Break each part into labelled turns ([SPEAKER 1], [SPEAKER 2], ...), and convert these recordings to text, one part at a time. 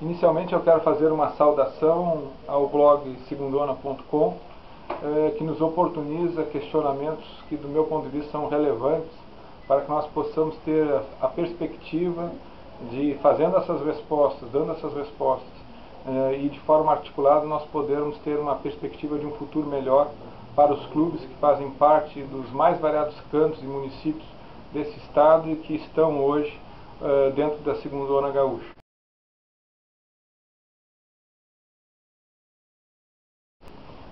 [SPEAKER 1] Inicialmente eu quero fazer uma saudação ao blog segundona.com, que nos oportuniza questionamentos que do meu ponto de vista são relevantes para que nós possamos ter a perspectiva de, fazendo essas respostas, dando essas respostas, e de forma articulada nós podermos ter uma perspectiva de um futuro melhor para os clubes que fazem parte dos mais variados cantos e municípios desse estado e que estão hoje dentro da Segundona Gaúcha.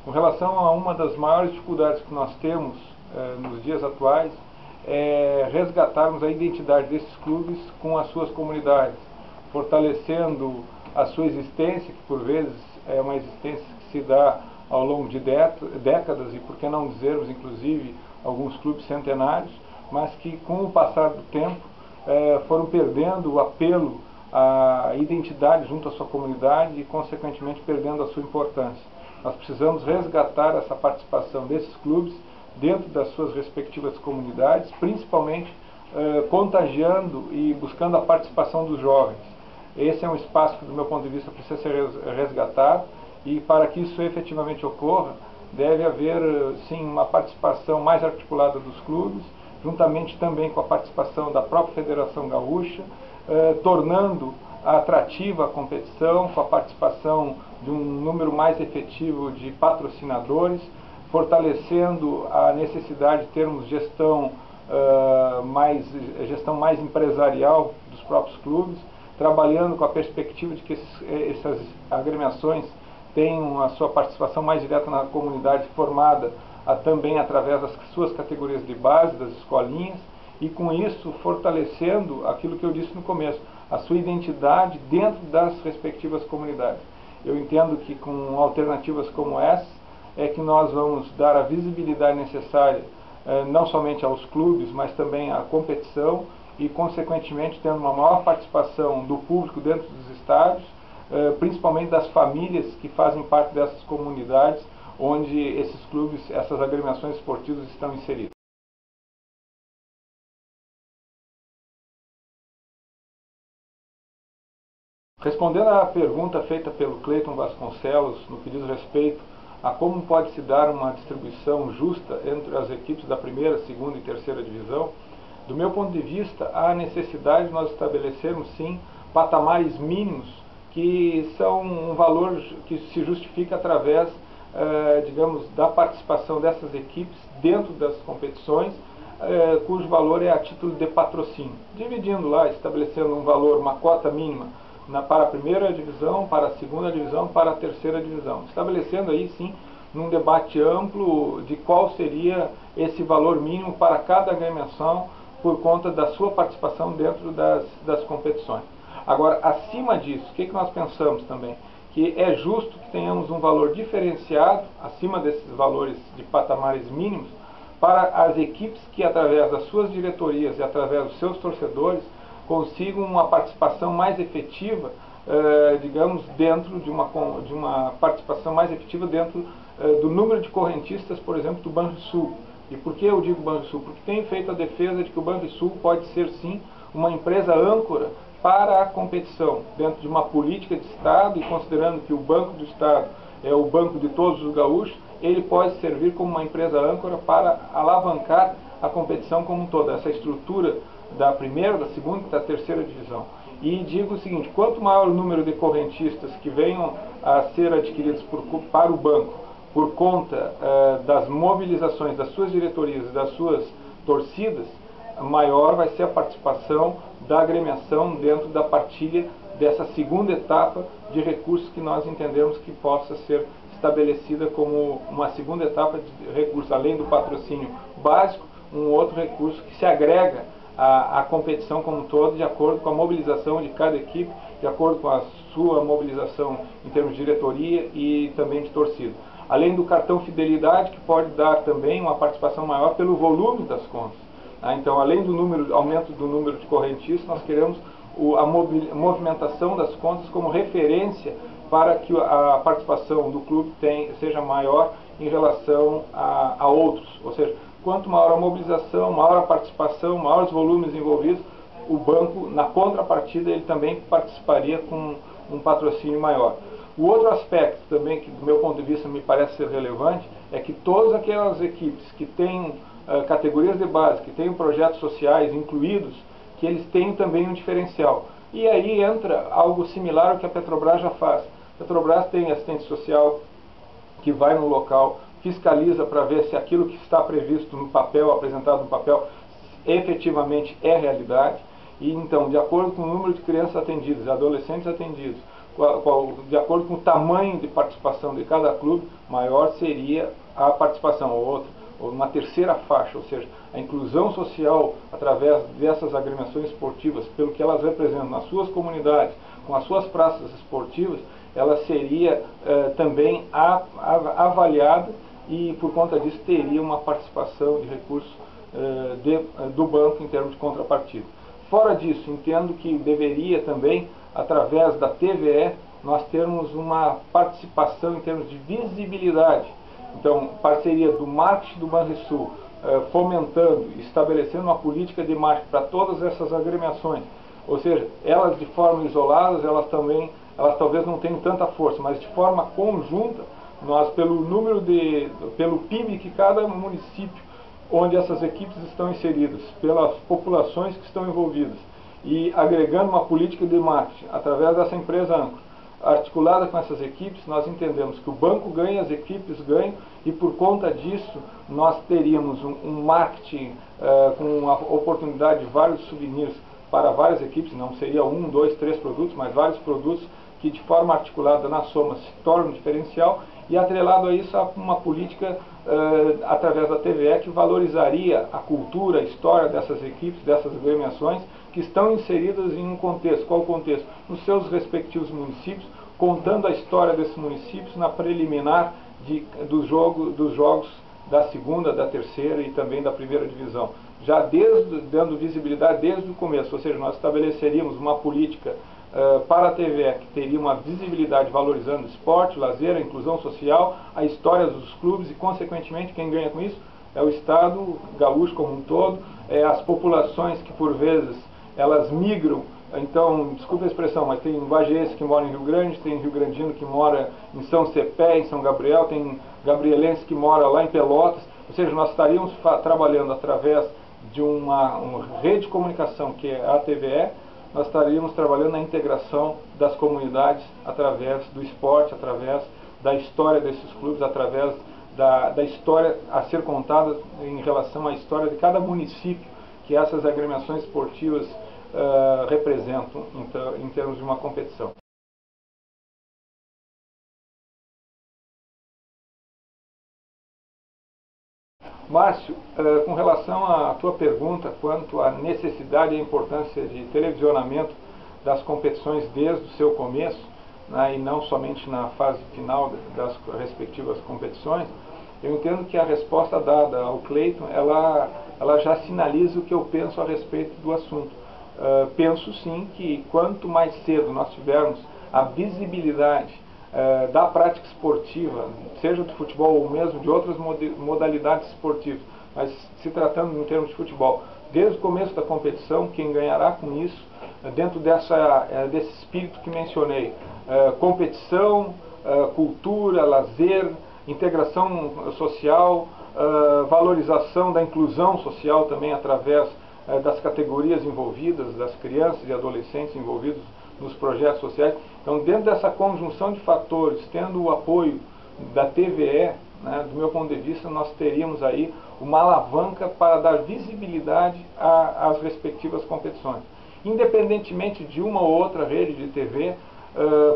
[SPEAKER 1] Com relação a uma das maiores dificuldades que nós temos nos dias atuais, é resgatarmos a identidade desses clubes com as suas comunidades, fortalecendo a sua existência, que por vezes é uma existência que se dá ao longo de décadas, e por que não dizermos inclusive alguns clubes centenários, mas que com o passar do tempo foram perdendo o apelo à identidade junto à sua comunidade e consequentemente perdendo a sua importância. Nós precisamos resgatar essa participação desses clubes dentro das suas respectivas comunidades, principalmente contagiando e buscando a participação dos jovens. Esse é um espaço que, do meu ponto de vista, precisa ser resgatado, e para que isso efetivamente ocorra, deve haver, sim, uma participação mais articulada dos clubes, juntamente também com a participação da própria Federação Gaúcha, tornando atrativa a competição, com a participação de um número mais efetivo de patrocinadores, fortalecendo a necessidade de termos gestão mais empresarial dos próprios clubes, trabalhando com a perspectiva de que essas agremiações tenham a sua participação mais direta na comunidade, formada também através das suas categorias de base, das escolinhas, e com isso fortalecendo aquilo que eu disse no começo, a sua identidade dentro das respectivas comunidades. Eu entendo que com alternativas como essa é que nós vamos dar a visibilidade necessária não somente aos clubes, mas também à competição e, consequentemente, tendo uma maior participação do público dentro dos estádios, principalmente das famílias que fazem parte dessas comunidades onde esses clubes, essas agremiações esportivas estão inseridas. Respondendo à pergunta feita pelo Cleiton Vasconcelos no que diz respeito a como pode se dar uma distribuição justa entre as equipes da primeira, segunda e terceira divisão, do meu ponto de vista, há necessidade de nós estabelecermos, sim, patamares mínimos que são um valor que se justifica através, digamos, da participação dessas equipes dentro das competições, cujo valor é a título de patrocínio. Dividindo lá, estabelecendo um valor, uma cota mínima, para a primeira divisão, para a segunda divisão, para a terceira divisão. Estabelecendo aí sim, num debate amplo de qual seria esse valor mínimo para cada agremiação por conta da sua participação dentro das competições. Agora, acima disso, o que nós pensamos também? Que é justo que tenhamos um valor diferenciado, acima desses valores de patamares mínimos, para as equipes que, através das suas diretorias e através dos seus torcedores, consigam uma participação mais efetiva, digamos, dentro de uma participação mais efetiva dentro do número de correntistas, por exemplo, do Banrisul. E por que eu digo Banrisul? Porque tenho feito a defesa de que o Banrisul pode ser, sim, uma empresa âncora para a competição, dentro de uma política de Estado, e considerando que o Banco do Estado é o banco de todos os gaúchos, ele pode servir como uma empresa âncora para alavancar a competição como um todo, essa estrutura da primeira, da segunda e da terceira divisão. E digo o seguinte, quanto maior o número de correntistas que venham a ser adquiridos para o banco, por conta das mobilizações das suas diretorias e das suas torcidas, maior vai ser a participação da agremiação dentro da partilha dessa segunda etapa de recursos que nós entendemos que possa ser estabelecida como uma segunda etapa de recursos, além do patrocínio básico, um outro recurso que se agrega à competição como um todo, de acordo com a mobilização de cada equipe, de acordo com a sua mobilização em termos de diretoria e também de torcida. Além do cartão fidelidade, que pode dar também uma participação maior pelo volume das contas. Então, além do aumento do número de correntistas, nós queremos a movimentação das contas como referência para que a participação do clube seja maior em relação a outros. Ou seja, quanto maior a mobilização, maior a participação, maiores volumes envolvidos, o banco, na contrapartida, ele também participaria com um patrocínio maior. O outro aspecto também, que do meu ponto de vista me parece ser relevante, é que todas aquelas equipes que têm categorias de base, que têm projetos sociais incluídos, que eles têm também um diferencial. E aí entra algo similar ao que a Petrobras já faz. A Petrobras tem assistente social que vai no local, fiscaliza para ver se aquilo que está previsto no papel, apresentado no papel, efetivamente é realidade. E então, de acordo com o número de crianças atendidas, de adolescentes atendidos, de acordo com o tamanho de participação de cada clube, maior seria a participação, ou uma terceira faixa, ou seja, a inclusão social através dessas agremiações esportivas, pelo que elas representam nas suas comunidades, com as suas praças esportivas, ela seria também avaliada e, por conta disso, teria uma participação de recursos do banco em termos de contrapartida. Fora disso, entendo que deveria também, através da TVE, nós termos uma participação em termos de visibilidade. Então, parceria do marketing do Banrisul, fomentando, estabelecendo uma política de marketing para todas essas agremiações. Ou seja, elas de forma isoladas, elas talvez não tenham tanta força, mas de forma conjunta, nós pelo PIB que cada município onde essas equipes estão inseridas, pelas populações que estão envolvidas, e agregando uma política de marketing através dessa empresa âncora, articulada com essas equipes, nós entendemos que o banco ganha, as equipes ganham, e por conta disso nós teríamos um marketing com a oportunidade de vários souvenirs para várias equipes, não seria 1, 2, 3 produtos, mas vários produtos que de forma articulada na soma se tornam um diferencial, e atrelado a isso uma política através da TVE que valorizaria a cultura, a história dessas equipes, dessas agremiações que estão inseridas em um contexto. Qual o contexto? Nos seus respectivos municípios, contando a história desses municípios na preliminar dos jogos da segunda, da terceira e também da primeira divisão. Já dando visibilidade desde o começo, ou seja, nós estabeleceríamos uma política para a TVE que teria uma visibilidade valorizando o esporte, o lazer, a inclusão social, a história dos clubes e, consequentemente, quem ganha com isso é o Estado gaúcho como um todo, as populações que, por vezes, elas migram. Então, desculpe a expressão, mas tem vagiense que mora em Rio Grande, tem rio-grandino que mora em São Cepé, em São Gabriel, tem gabrielense que mora lá em Pelotas. Ou seja, nós estaríamos trabalhando através de uma rede de comunicação que é a TVE, nós estaríamos trabalhando na integração das comunidades através do esporte, através da história desses clubes, através da história a ser contada em relação à história de cada município que essas agremiações esportivas representam em termos de uma competição. Márcio, com relação à tua pergunta quanto à necessidade e a importância de televisionamento das competições desde o seu começo, né, e não somente na fase final das respectivas competições, eu entendo que a resposta dada ao Cleiton, ela já sinaliza o que eu penso a respeito do assunto. Penso sim que quanto mais cedo nós tivermos a visibilidade da prática esportiva, seja do futebol ou mesmo de outras modalidades esportivas, mas se tratando em termos de futebol, desde o começo da competição, quem ganhará com isso, dentro desse espírito que mencionei, competição, cultura, lazer, integração social, valorização da inclusão social também através das categorias envolvidas, das crianças e adolescentes envolvidos nos projetos sociais. Então, dentro dessa conjunção de fatores, tendo o apoio da TVE, né, do meu ponto de vista, nós teríamos aí uma alavanca para dar visibilidade às respectivas competições. Independentemente de uma ou outra rede de TV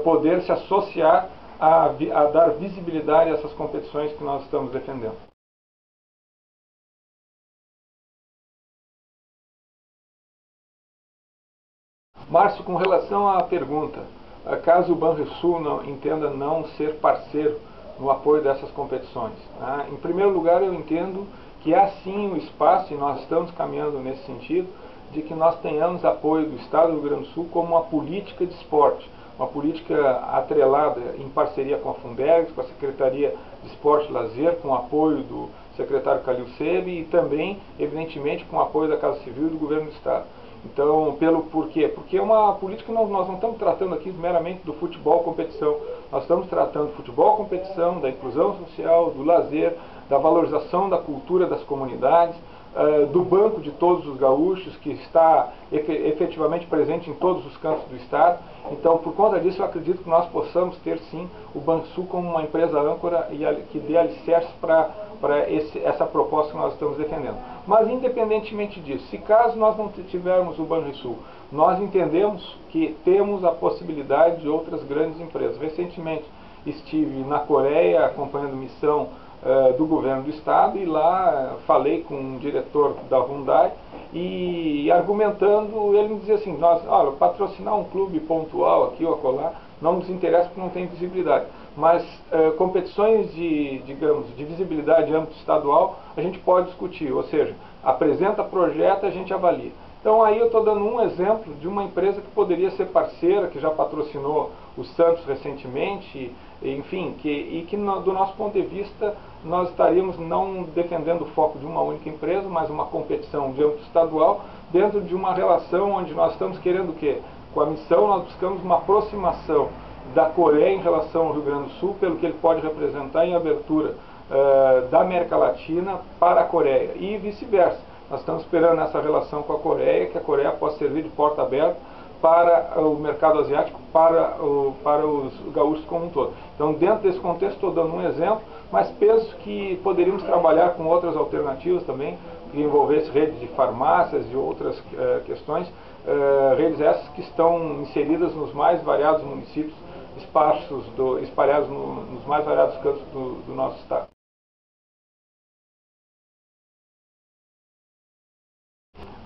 [SPEAKER 1] poder se associar a dar visibilidade a essas competições que nós estamos defendendo. Márcio, com relação à pergunta, caso o Banrisul entenda não ser parceiro no apoio dessas competições, né? Em primeiro lugar, eu entendo que há sim um espaço, e nós estamos caminhando nesse sentido, de que nós tenhamos apoio do Estado do Rio Grande do Sul como uma política de esporte, uma política atrelada em parceria com a Fundergs, com a Secretaria de Esporte e Lazer, com o apoio do secretário Calil Sebe e também, evidentemente, com o apoio da Casa Civil e do Governo do Estado. Então, por quê? Porque é uma política que nós não estamos tratando aqui meramente do futebol competição. Nós estamos tratando do futebol competição, da inclusão social, do lazer, da valorização da cultura das comunidades, do banco de todos os gaúchos, que está efetivamente presente em todos os cantos do estado. Então, por conta disso, eu acredito que nós possamos ter sim o Banrisul como uma empresa âncora e que dê alicerces para essa proposta que nós estamos defendendo. Mas, independentemente disso, se caso nós não tivermos o Banrisul, nós entendemos que temos a possibilidade de outras grandes empresas. Recentemente estive na Coreia acompanhando missão do governo do estado, e lá falei com um diretor da Hyundai e argumentando, ele me dizia assim: olha, patrocinar um clube pontual aqui ou acolá não nos interessa porque não tem visibilidade, mas competições digamos, de visibilidade de âmbito estadual a gente pode discutir, ou seja, apresenta projeto, a gente avalia. Então aí eu estou dando um exemplo de uma empresa que poderia ser parceira, que já patrocinou o Santos recentemente, enfim, do nosso ponto de vista nós estaríamos não defendendo o foco de uma única empresa, mas uma competição de âmbito estadual, dentro de uma relação onde nós estamos querendo o quê? Com a missão nós buscamos uma aproximação da Coreia em relação ao Rio Grande do Sul, pelo que ele pode representar em abertura da América Latina para a Coreia, e vice-versa. Nós estamos esperando essa relação com a Coreia, que a Coreia possa servir de porta aberta para o mercado asiático, para os gaúchos como um todo. Então, dentro desse contexto, estou dando um exemplo, mas penso que poderíamos trabalhar com outras alternativas também, que envolvesse redes de farmácias e outras questões, redes essas que estão inseridas nos mais variados municípios, espalhados nos mais variados cantos do nosso estado.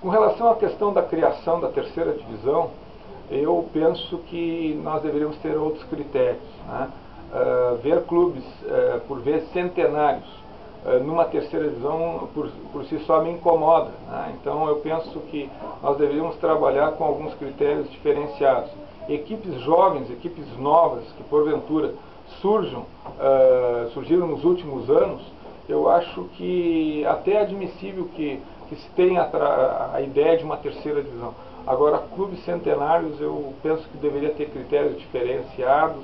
[SPEAKER 1] Com relação à questão da criação da terceira divisão, eu penso que nós deveríamos ter outros critérios, né? Ver clubes, por vezes centenários, numa terceira divisão, por si só me incomoda, né? Então eu penso que nós deveríamos trabalhar com alguns critérios diferenciados. Equipes jovens, equipes novas, que porventura surgiram nos últimos anos, eu acho que até é admissível que se tenha a ideia de uma terceira divisão. Agora, clubes centenários, eu penso que deveria ter critérios diferenciados,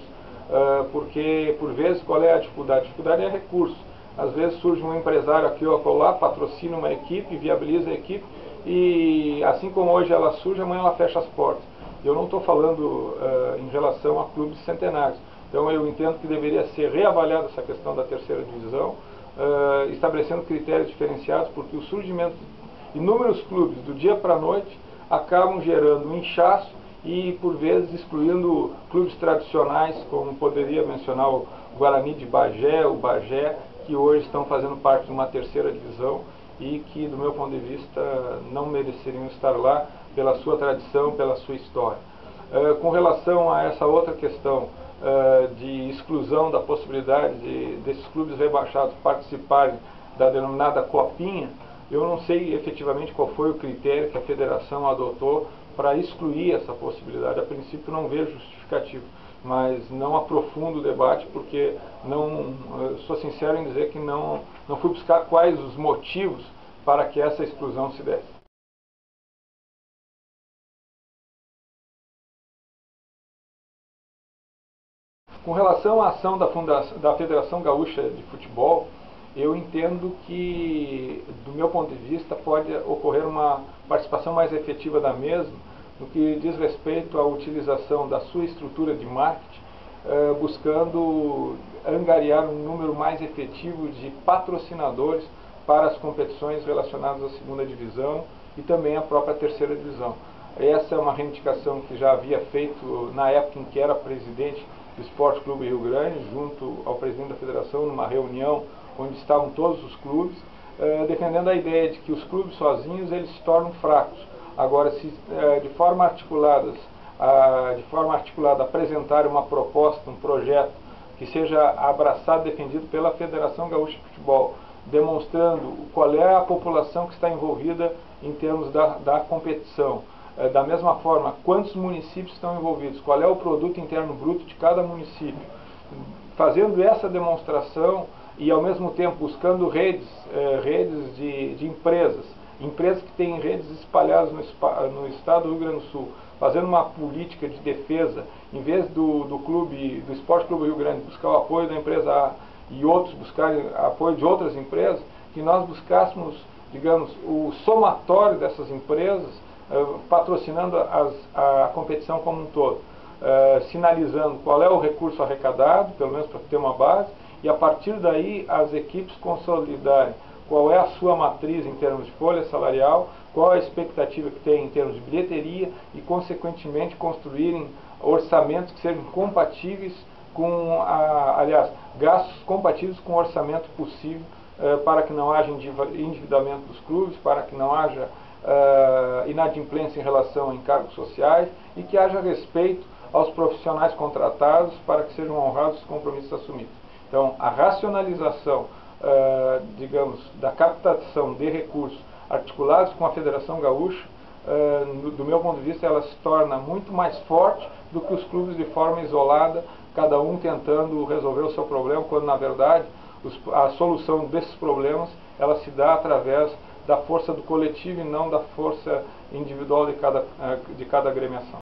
[SPEAKER 1] porque, por vezes, qual é a dificuldade? A dificuldade é recurso. Às vezes surge um empresário aqui ou acolá, patrocina uma equipe, viabiliza a equipe, e assim como hoje ela surge, amanhã ela fecha as portas. Eu não estou falando em relação a clubes centenários. Então eu entendo que deveria ser reavaliada essa questão da terceira divisão, estabelecendo critérios diferenciados, porque o surgimento de inúmeros clubes do dia para a noite acabam gerando um inchaço e, por vezes, excluindo clubes tradicionais, como poderia mencionar o Guarani de Bagé, o Bagé, que hoje estão fazendo parte de uma terceira divisão e que, do meu ponto de vista, não mereceriam estar lá pela sua tradição, pela sua história. Com relação a essa outra questão de exclusão da possibilidade desses clubes rebaixados participarem da denominada copinha, eu não sei efetivamente qual foi o critério que a federação adotou para excluir essa possibilidade. A princípio não vejo justificativo, mas não aprofundo o debate porque sou sincero em dizer que não fui buscar quais os motivos para que essa exclusão se desse. Com relação à ação da Federação Gaúcha de Futebol, eu entendo que, do meu ponto de vista, pode ocorrer uma participação mais efetiva da mesma no que diz respeito à utilização da sua estrutura de marketing, buscando angariar um número mais efetivo de patrocinadores para as competições relacionadas à segunda divisão e também à própria terceira divisão. Essa é uma reivindicação que já havia feito na época em que era presidente do Esporte Clube Rio Grande, junto ao presidente da federação, numa reunião onde estavam todos os clubes, defendendo a ideia de que os clubes sozinhos eles se tornam fracos. Agora, se de forma articulada apresentarem uma proposta, um projeto que seja abraçado, defendido pela Federação Gaúcha de Futebol, demonstrando qual é a população que está envolvida em termos da competição, da mesma forma, quantos municípios estão envolvidos, qual é o produto interno bruto de cada município, fazendo essa demonstração e ao mesmo tempo buscando redes de empresas empresas que têm redes espalhadas no estado do Rio Grande do Sul, fazendo uma política de defesa, em vez do Esporte Clube Rio Grande buscar o apoio da empresa A e outros buscarem apoio de outras empresas, que nós buscássemos, digamos, o somatório dessas empresas, patrocinando a competição como um todo, sinalizando qual é o recurso arrecadado, pelo menos para ter uma base, e a partir daí as equipes consolidarem qual é a sua matriz em termos de folha salarial, qual a expectativa que tem em termos de bilheteria e, consequentemente, construírem orçamentos que sejam compatíveis com, aliás, gastos compatíveis com o orçamento possível, para que não haja endividamento dos clubes, para que não haja inadimplência em relação a encargos sociais e que haja respeito aos profissionais contratados para que sejam honrados os compromissos assumidos. Então, a racionalização, digamos, da captação de recursos articulados com a Federação Gaúcha, do meu ponto de vista, ela se torna muito mais forte do que os clubes de forma isolada, cada um tentando resolver o seu problema, quando na verdade a solução desses problemas ela se dá através da força do coletivo e não da força individual de cada agremiação.